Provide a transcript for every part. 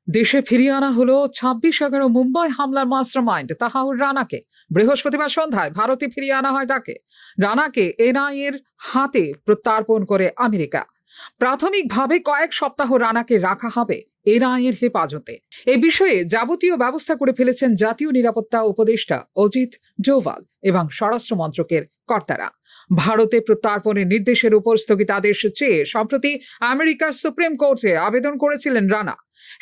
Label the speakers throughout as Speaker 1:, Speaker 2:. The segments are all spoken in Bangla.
Speaker 1: দেশে ফিরিয়ে আনা হলো 26/11 মুম্বাই হামলার মাস্টারমাইন্ড তাহাউর রানাকে। বৃহস্পতিবার সন্ধ্যায় ভারতে ফিরিয়ে আনা হয় তাকে। রানাকে এনআইএর হাতে প্রত্যার্পণ করে আমেরিকা। প্রাথমিকভাবে কয়েক সপ্তাহ রানাকে রাখা হবে এনআইএর হেফাজতে। এ বিষয়ে যাবতীয় ব্যবস্থা করে ফেলেছেন জাতীয় নিরাপত্তা উপদেষ্টা অজিত ডোভাল এবং স্বরাষ্ট্র মন্ত্রকের কর্তারা। ভারতে প্রত্যার্পণের নির্দেশের উপর স্থগিতাদেশ চেয়ে সম্প্রতি আমেরিকার সুপ্রিম কোর্টে আবেদন করেছিলেন রানা।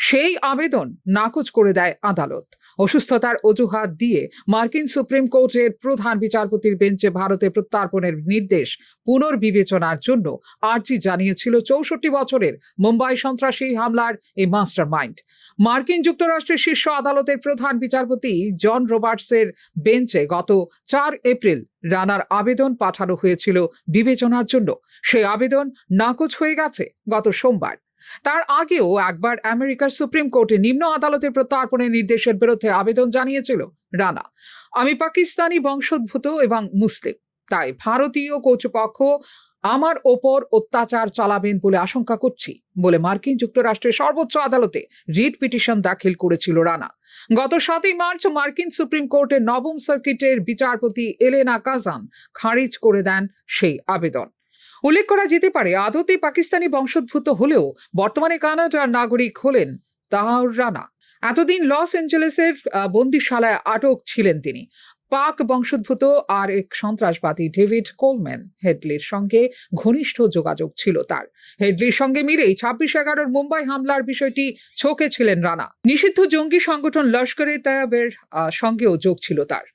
Speaker 1: সেই আবেদন নাকচ করে দেয় আদালত। অসুস্থতার অজুহাত দিয়ে মার্কিন সুপ্রিম কোর্টের প্রধান বিচারপতির বেঞ্চে ভারতে প্রত্যার্পণের নির্দেশ পুনর্বিবেচনার জন্য আর্জি জানিয়েছিল 64 বছরের মুম্বাই সন্ত্রাসী হামলার এই মাস্টারমাইন্ড। মার্কিন যুক্তরাষ্ট্রের শীর্ষ আদালতের প্রধান বিচারপতি জন রবার্টসের বেঞ্চে গত 4 এপ্রিল রানার আবেদন পাঠানো হয়েছিল বিবেচনার জন্য। সেই আবেদন নাকচ হয়ে গেছে গত সোমবার। তার আগেও একবার আমেরিকার সুপ্রিম কোর্টে নিম্ন আদালতের প্রত্যার্পণের নির্দেশের বিরুদ্ধে আবেদন জানিয়েছিল রানা। আমি পাকিস্তানি বংশোদ্ভূত এবং মুসলিম, তাই ভারতীয় কর্তৃপক্ষ আমার ওপর অত্যাচার চালাবেন বলে আশঙ্কা করছি বলে মার্কিন যুক্তরাষ্ট্রের সর্বোচ্চ আদালতে রিট পিটিশন দাখিল করেছিল রানা। গত 7 মার্চ মার্কিন সুপ্রিম কোর্টের নবম সার্কিটের বিচারপতি এলেনা কাজান খারিজ করে দেন সেই আবেদন। উল্লেখ করা যেতে পারে, আদতে পাকিস্তানি বংশোদ্ভূত হলেও বর্তমানে কানাডার নাগরিক হলেন তাহাউর রানা। এতদিন লস অ্যাঞ্জেলেসের বন্দিশালায় আটক ছিলেন তিনি। পাক বংশোদ্ভূত আর এক সন্ত্রাসবাদী ডেভিড কোলম্যান হেডলির সঙ্গে ঘনিষ্ঠ যোগাযোগ ছিল তার। হেডলির সঙ্গে মিলেই 26/11 মুম্বাই হামলার বিষয়টি ছোকে ছিলেন রানা। নিষিদ্ধ জঙ্গি সংগঠন লস্করে তৈয়বের সঙ্গেও যোগ ছিল তার।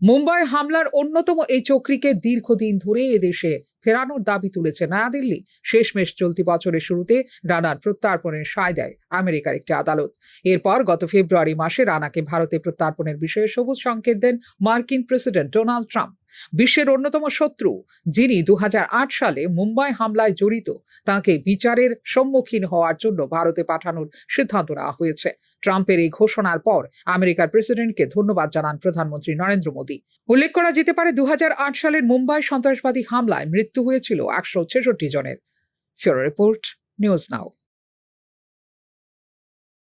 Speaker 1: মুম্বাই হামলার অন্যতম এই চক্রীকে দীর্ঘদিন ধরে এদেশে ফেরানোর দাবি তুলেছে নয়াদিল্লি। শেষমেশ চলতি বছরের শুরুতে রানার প্রত্যার্পণের সায় দেয় আমেরিকার একটি আদালত। এরপর গত ফেব্রুয়ারি মাসে রানাকে ভারতে প্রত্যার্পণের বিষয়ে সবুজ সংকেত দেন মার্কিন প্রেসিডেন্ট ডোনাল্ড ট্রাম্প। বিশ্বের অন্যতম শত্রু, যিনি 2008 সালে মুম্বাই হামলায় জড়িত, তাকে বিচারের সম্মুখীন হওয়ার জন্য ভারতে পাঠানোর সিদ্ধান্ত নেওয়া হয়েছে। ট্রাম্পের এই ঘোষণার পর আমেরিকার প্রেসিডেন্টকে ধন্যবাদ জানান প্রধানমন্ত্রী নরেন্দ্র মোদী। উল্লেখ করা যেতে পারে, 2008 সালের মুম্বাই সন্ত্রাসবাদী হামলায় মৃত্যু হয়েছিল 166 জনের। ফিউরো রিপোর্ট, নিউজ নাও।